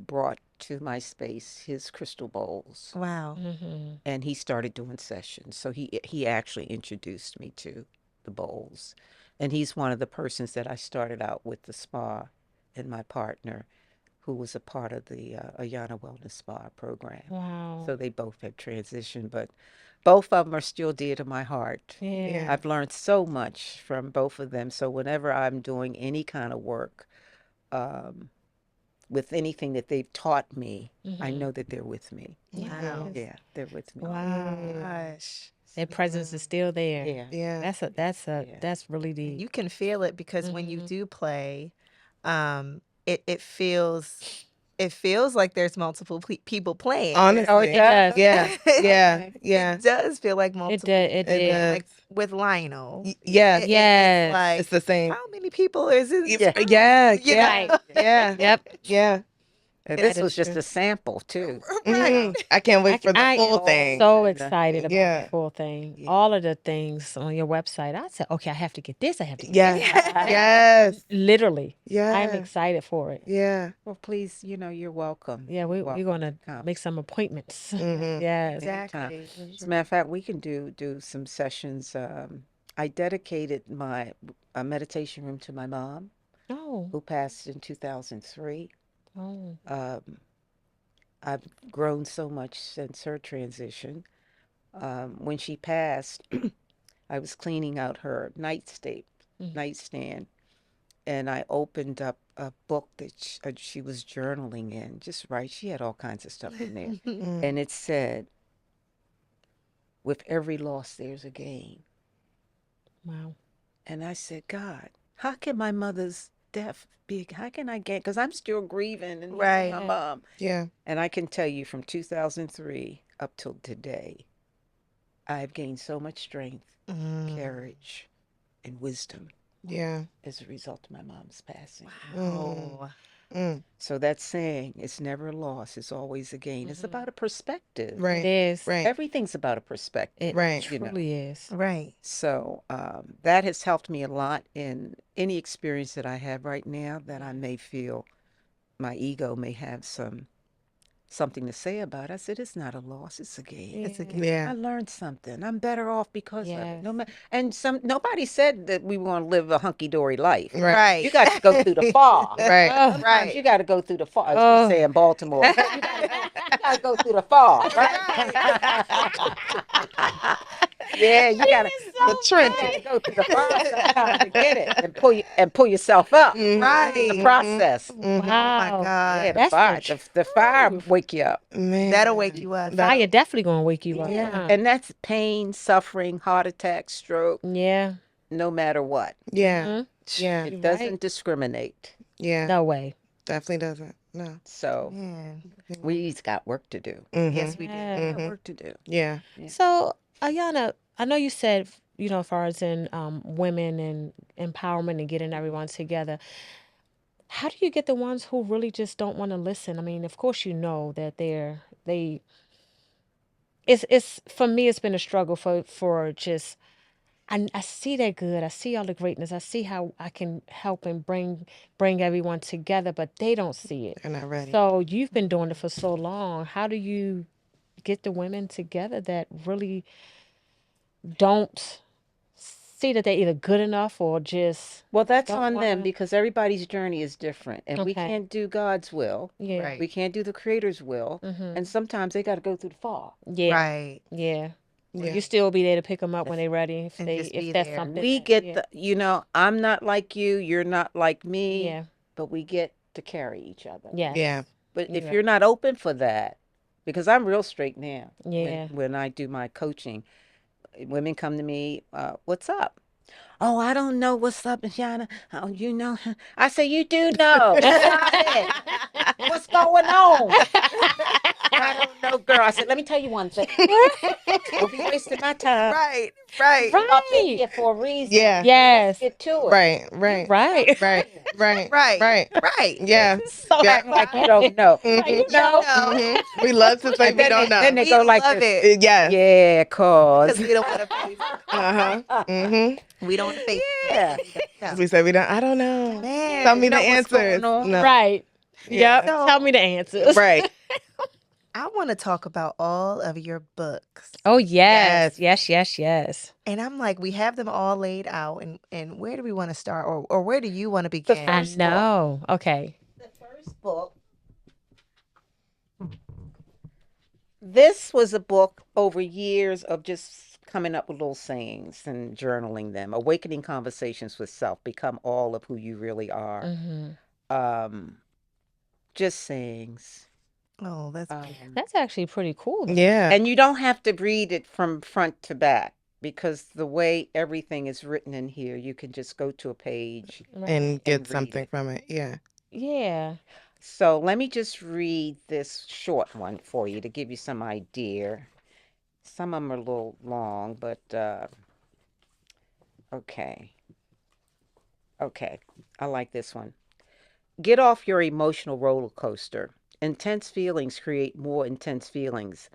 brought to my space his crystal bowls, Wow. Mm-hmm. and he started doing sessions. So he actually introduced me to the bowls, and he's one of the persons that I started out with the spa, and my partner, who was a part of the Ayana Wellness Spa program. Wow. So they both have transitioned, but both of them are still dear to my heart. Yeah. I've learned so much from both of them. So whenever I'm doing any kind of work, um, with anything that they've taught me, I know that they're with me. Wow. Yes. Yeah, they're with me. Wow. Gosh. Their presence is still there. Yeah. Yeah. Yeah. That's really deep. You can feel it because when you do play, it feels like there's multiple people playing. Honestly. Oh, it does? Yeah. Yeah. Yeah. It does feel like It multiple. did. It It did. does. Like with Lionel. Yes. Yes. It's like, It's the same. how many people is it? Yeah. Yeah. You Yeah. Right. Yeah. Yep. Yeah. And That this is was just true. a sample, too. Right. I can't wait for the I full am thing. so excited about Yeah. the full thing. Yeah. All of the things on your website. I said, okay, I have to get this. I have to get Yes. this. Yes. Literally. I'm Yes. excited for it. Yeah. Well, please, you're welcome. Yeah, we're Welcome going to come. make some appointments. Mm-hmm. Yes. Anytime. Exactly. As a matter of fact, we can do some sessions. I dedicated my meditation room to my mom, Oh. who passed in 2003. Oh. I've grown so much since her transition. When she passed, I was cleaning out her nightstand, and I opened up a book that she was journaling in, just right. She had all kinds of stuff in there. Mm. And it said, with every loss, there's a gain. Wow. And I said, God, how can my mother's death be? How can I get? Because I'm still grieving and Right. my mom. Yeah. And I can tell you from 2003 up till today, I've gained so much strength, courage, and wisdom Yeah. as a result of my mom's passing. Oh. Mm. So that's saying it's never a loss, it's always a gain. It's about a perspective. It Right. is. Right. Everything's about a perspective. It Right. truly is. Right. So that has helped me a lot in any experience that I have right now that I may feel my ego may have something to say about. I said, it's not a loss, it's a gain. It's a Yeah. gift. Yeah. I learned something. I'm better off because of it. Yes. No and nobody said that we want to live a hunky-dory life. Right. Right. You got to go through the fall. Right. Oh. Sometimes Right. you got to go through the fall, as Oh. we say in Baltimore. You got to go through the fall, right? Yeah, you got to The trench. go through the fall sometimes to get it and pull yourself up. Right. The process. Oh my Wow. God. Yeah, That's the fire wake you up. Man. That'll wake you up. Fire definitely gonna wake you up. Yeah. Huh? And that's pain, suffering, heart attack, stroke. Yeah. no matter what. Yeah. Mhm. Yeah. It You're doesn't right. discriminate. Yeah. No way. Definitely doesn't. No. So Man. we've got work to do. Mm-hmm. Yes, we do. Yeah. Got Mm-hmm. work to do. Yeah. Yeah. So, Ayana, I know you said, as far as in women and empowerment and getting everyone together, how do you get the ones who really just don't want to listen? I mean, of course, you know that it's for me, it's been a struggle for just, I see that good. I see all the greatness. I see how I can help and bring everyone together, but they don't see it. They're not ready. So you've been doing it for so long. How do you get the women together that really don't see that they're either good enough or just Well, that's don't on want them to? because everybody's journey is different, and we Okay. can't do God's will. Yeah. Right. We can't do the Creator's will, and sometimes they got to go through the fall. Yeah. Right. Yeah. Yeah. You still be there to pick them up when they're ready And just if be that's there. something We that, get yeah. the, I'm not like you, you're not like me, Yeah. but we get to carry each other. Yes. Yeah. But You're if right. you're not open for that, because I'm real straight now. Yeah. When I do my coaching, women come to me, what's up? Oh, I don't know what's up, Ayana. Oh, you know. I say, you do know. Stop it. What's going on? I don't know, girl. I said, let me tell you one thing. Don't be wasting my time. Right. Right. I'm up in Right. here for a reason. Yeah. Yes. Get to it. Right. Right. Right. Right. Right. Right. Right. Right. Yeah. So Yeah. Act like you don't know. Like, Mhm. know. No. Mhm. We love to say And we then don't then know. they We go like love this. it Yes. Yeah, because cause. we don't want to face. Uh-huh. Mm-hmm. We don't want to face Yeah. it. We don't We say we don't. I don't know. Man. Tell me the Know what's answers. going on. No. Right. Yeah. Yep. Tell me the answers. Right. I want to talk about all of your books. Oh, yes. Yes. Yes, yes, yes. And I'm like, we have them all laid out. And where do we want to start? Or where do you want to The begin? I first book. know. Okay. The first book. This was a book over years of just coming up with little sayings and journaling them. Awakening Conversations with Self. Become all of who you really are. Hmm. Um, just sayings. Oh, that's That's actually pretty cool, though. Yeah. And you don't have to read it from front to back because the way everything is written in here, you can just go to a page Right. And get read something it. from it. Yeah. Yeah. So let me just read this short one for you to give you some idea. Some of them are a little long, but okay. Okay. I like this one. Get off your emotional roller coaster. Intense feelings create more intense feelings.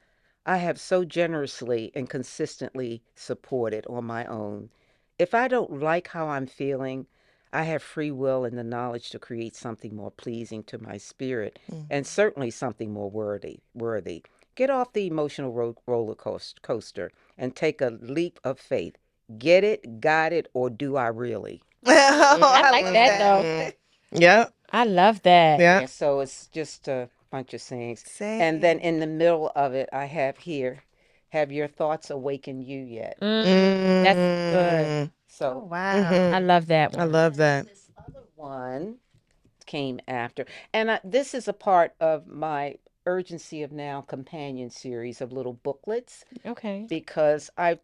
I have so generously and consistently supported on my own. If I don't like how I'm feeling, I have free will and the knowledge to create something more pleasing to my spirit and certainly something more worthy. Get off the emotional roller coaster and take a leap of faith. Get it, got it, or do I really? oh, I I like love that, though. Mm. Yep. I love that. Yeah. Yeah, so it's just a bunch of sayings. And Same. then in the middle of it, I have here, have your thoughts awakened you yet? That's good. Mm. Oh, So wow. I love that I one. love that. this other one came after. And this is a part of my Urgency of Now companion series of little booklets Okay. because I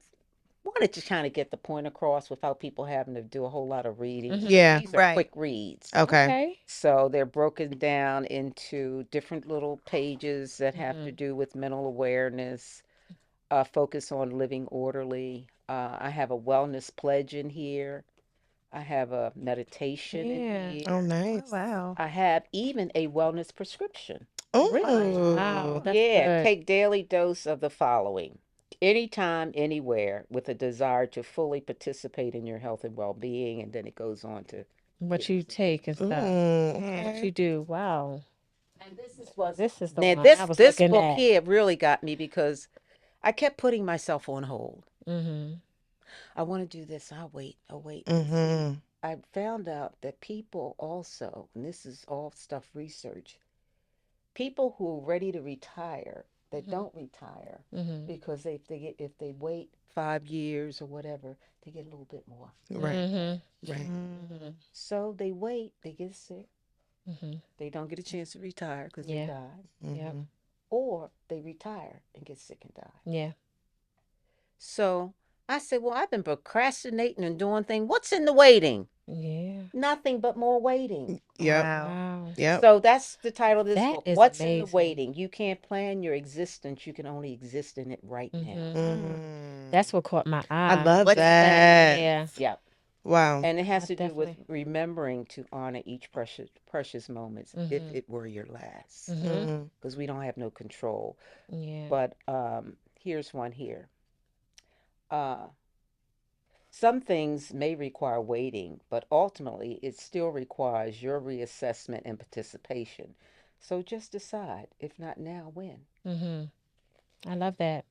wanted to kind of get the point across without people having to do a whole lot of reading. Yeah. These are Right. quick reads. Okay. Okay. So they're broken down into different little pages that have to do with mental awareness, focus on living orderly. I have a wellness pledge in here. I have a meditation in Yeah. here. Oh, Oh, nice. wow. I have even a wellness prescription. Really? Wow. Oh. That's Yeah, good. take daily dose of the following. Anytime, anywhere, with a desire to fully participate in your health and well-being, and then it goes on to What you take and stuff. Mm. What Okay. you do. Wow. and this is what This is the now one I this was this looking book at. here really got me because I kept putting myself on hold. Mm-hmm. I want to do this. I'll wait. Mm-hmm. I found out that people also, and this is all stuff research, people who are ready to retire that don't retire Mm-hmm. because if they wait 5 years or whatever, they get a little bit more. Right. Mm-hmm. Right. Mm-hmm. So they wait, they get sick, Mm-hmm. they don't get a chance to retire because they Yeah. died, Yep. Mm-hmm. or they retire and get sick and die. Yeah. So I said, well, I've been procrastinating and doing things. What's in the waiting? Yeah. Nothing but more waiting. Yep. Wow. Wow. Yep. So that's the title of this That book. is What's in the amazing. waiting? You can't plan your existence. You can only exist in it right now. That's what caught my I eye. love What's that. Yeah. Yeah. Wow. And it has I to do with definitely. remembering to honor each precious moments if it were your last. Because we don't have no control. Yeah. But here's one here. Uh, some things may require waiting, but ultimately it still requires your reassessment and participation. So just decide, if not now, when? I love that.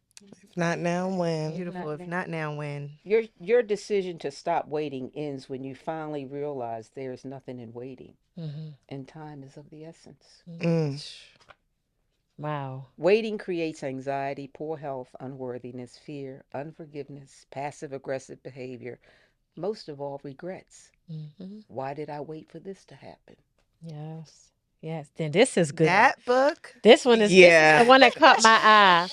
If not now, when? If Beautiful. not If now. not now, when? Your decision to stop waiting ends when you finally realize there's nothing in waiting, and time is of the essence. Mm. Wow. Waiting creates anxiety, poor health, unworthiness, fear, unforgiveness, passive aggressive behavior, most of all, regrets. Why did I wait for this to happen? Yes. Yes. Then this is good. That book? This one is Yeah. the one that caught my eye.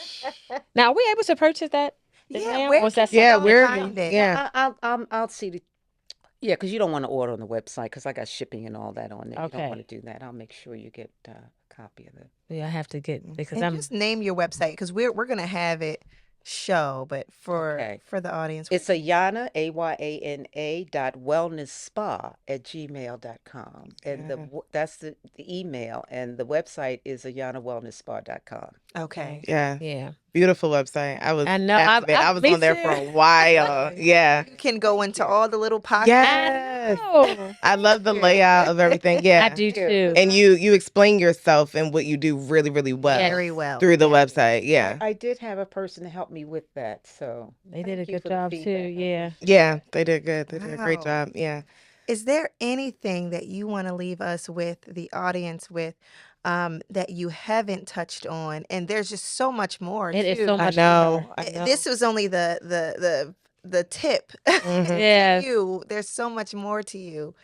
Now, are we able to purchase that Yeah, now, where or is can that we Yeah, go something? and we're find it? yeah. I'll see the. Yeah, because you don't want to order on the website because I got shipping and all that on there. You don't Okay. want to do that. I'll make sure you get a copy of it. Yeah, I have to get because And I'm. just name your website because we're gonna have it show, but Okay. for the audience, It's Ayana, AYANA dot wellness spa at gmail.com. And Yeah. that's the email. And the website is ayanawellnessspa.com. okay. Yeah. Yeah. Beautiful website. I was I know. captivated. I was Me on there for too. a while. Yeah. You can go into all the little pockets. I Yes. know. I love the layout of everything. I Yeah. do Yeah. too. And you explain yourself and what you do really, really well Very Yes. well. through the Yeah. website. Yeah. I did have a person to help me with that. So They did a thank you good for the job too. feedback. I Yeah. appreciate Yeah. that. They did good. They did a great Wow. job. Yeah. Is there anything that you want to leave us with, the audience with, that you haven't touched on? And there's just so much more It is so too. I much more. know. I know. This was only the tip Mhm. to Yes. you. There's so much more to you.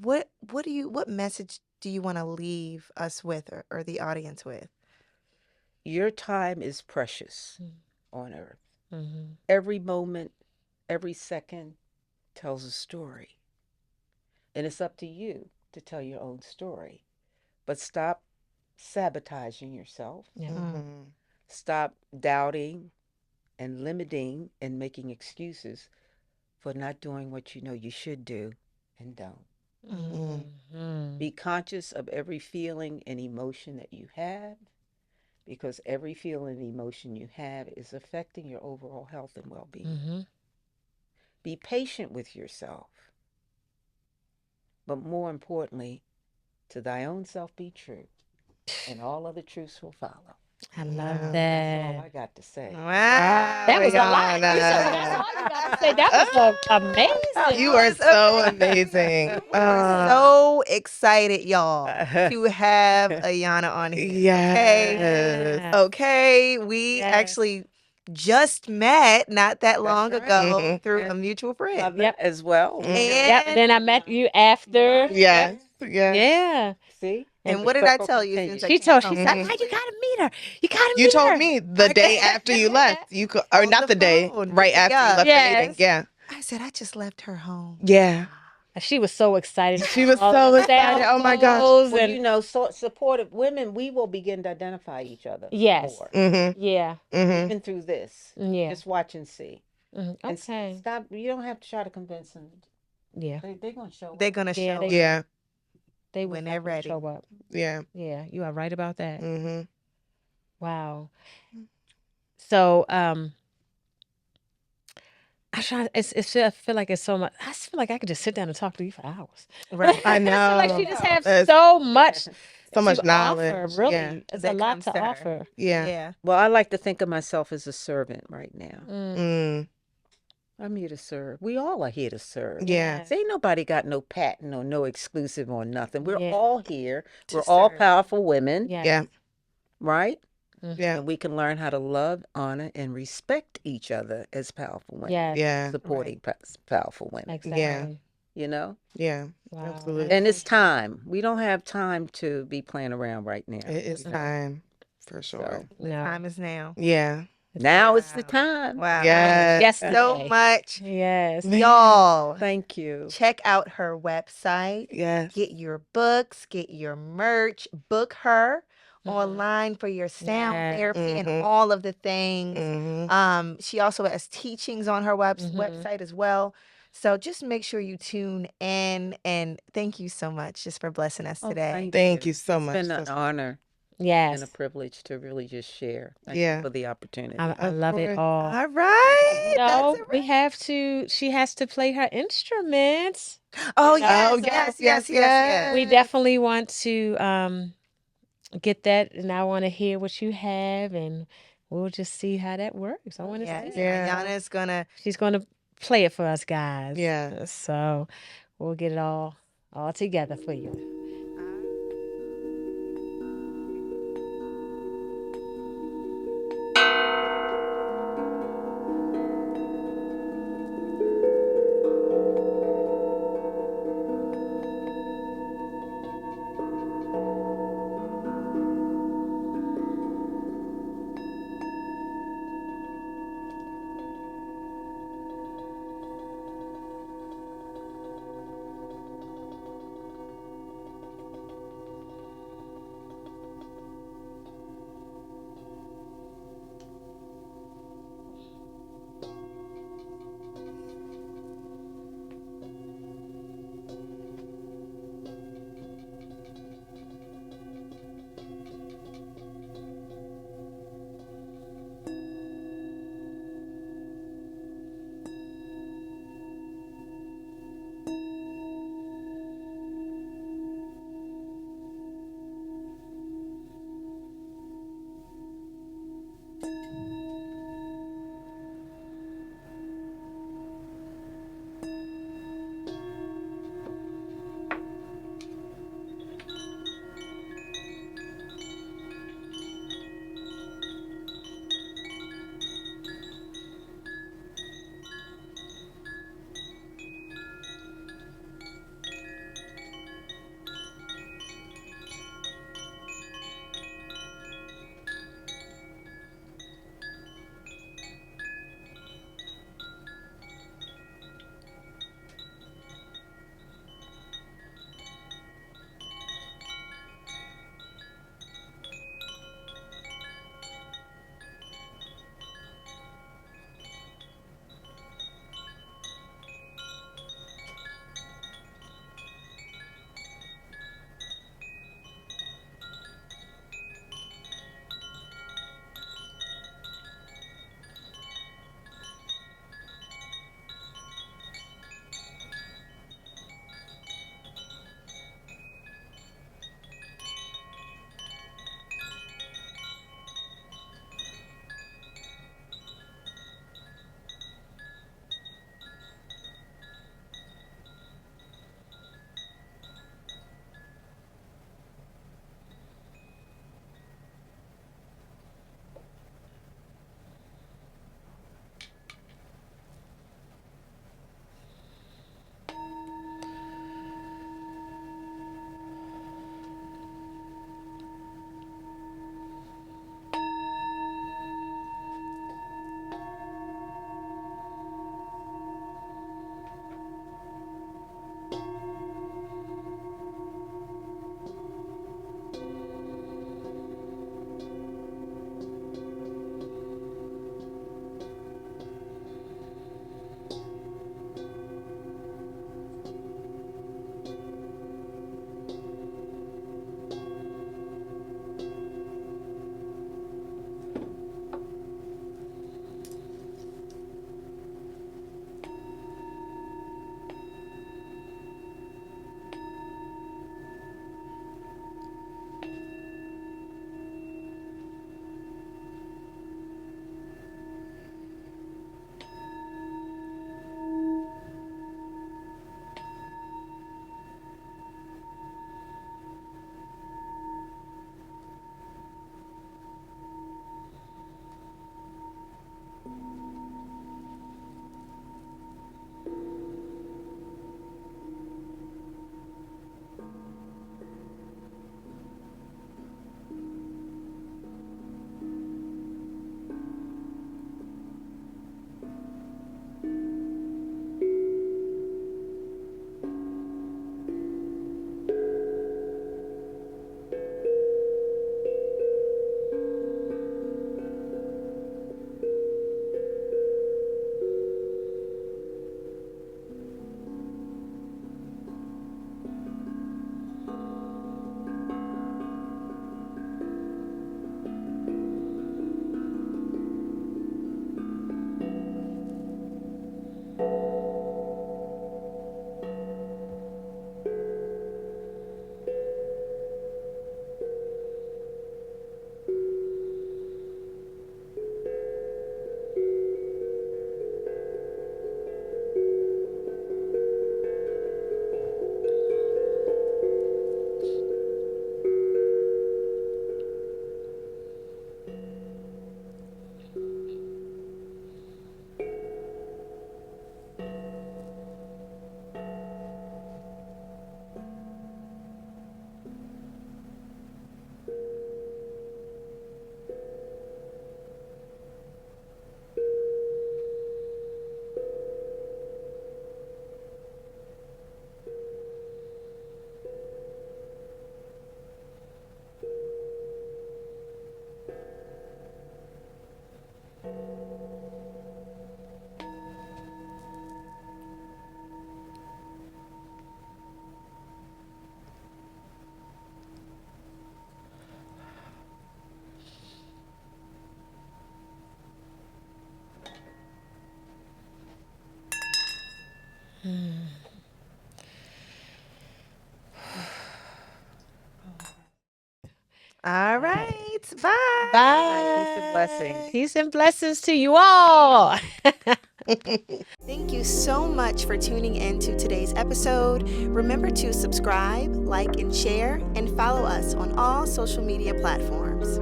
What message do you want to leave us with or the audience with? Your time is precious on earth. Mm-hmm. Every moment, every second tells a story. And it's up to you to tell your own story. But stop sabotaging yourself. Yeah. Mhm. Stop doubting and limiting and making excuses for not doing what you know you should do and don't. Mm-hmm. Be conscious of every feeling and emotion that you have because every feeling and emotion you have is affecting your overall health and well being. Mm-hmm. Be patient with yourself, but more importantly, to thy own self be true, and all other truths will follow. I love Wow. That's all that. I got to say. Wow. That was a lot. You said that's Ayana. all you got to say. That was amazing. You That are was so amazing. amazing. We are so excited, y'all, to have Ayana on here. Okay. Yes. Yeah. Okay. We Yes. actually just met not that long That's right. ago Mhm. through And a mutual friend. Mother Yep. as well. We Mhm. met. Yep. And Then I met you after. Yes. Yes. Yeah. See? And what the did I circle tell you since I continues. she came told. home? She said, Mhm. "Oh, you gotta meet her. You gotta You meet told her." me the I day did. after you left. You could, or On not the the day, phone, the right day after you of. left the meeting. Yes. Yeah. I said, I just left her home. Yeah. And she was so excited. She about was all so the excited. Oh my gosh. samples Well, and so supportive women, we will begin to identify each other yes. more, Mhm. Yeah. Mhm. even through this. Yeah. Just watch and see. And Okay. stop. You don't have to try to convince them. Yeah. They're going to show They're up. going to Yeah. show They up Yeah. they will when they're definitely ready. show up. Yeah. Yeah. You are right about that. Mhm. Wow. So I feel like it's so much. I just feel like I could just sit down and talk to you for hours. Right. I I feel like she know. just has There's so much so much to offer. knowledge. Really, Yeah. it's a That lot comes to to her. offer. Yeah. Yeah. Well, I like to think of myself as a servant right now. Mm. I'm here to serve. We all are here to serve. Yeah. Yes. Ain't nobody got no patent or no exclusive or nothing. We're Yeah. all here. To We're all serve. powerful women, Yes. Yeah. right? Yeah. And we can learn how to love, honor, and respect each other as powerful women, Yes. Yeah. supporting powerful women, Exactly. Yeah. you know? Yeah. Wow. Absolutely. And That's it's so true. time. We don't have time to be playing around right now. It is We don't. time for sure. So, The No. time is now. Yeah. Now is the Wow. time. Wow. Yes. So Yesterday. much. Yes. Y'all, Thank you. check out her website. Yes. Get your books, get your merch, book her online for your sound Yes. therapy and Mhm. all of the things. Mhm. She also has teachings on her Mm-hmm. website as well. So just make sure you tune in, and thank you so much just for blessing us Oh, today. thank Thank you. you so It's much. been an So, honor and a Yes. privilege to really just share. Thank you yeah. for the opportunity. I Of love it course. all. All right. That's No, a we wrap. have to. She has to play her instruments. Oh, You know, Oh, yes, so yes, yes, yes, yes, yes, yes. we yes. definitely want to get that, and I want to hear what you have, and we'll just see how that works. I want to Yes, see it. Yeah. Ayana's gonna. She's going to play it for us guys. Yeah. So we'll get it all together for you. All All right. right. Bye. Bye. Peace and blessings. Bye. Peace and blessings to you all. Thank you so much for tuning in to today's episode. Remember to subscribe, like, and share, and follow us on all social media platforms.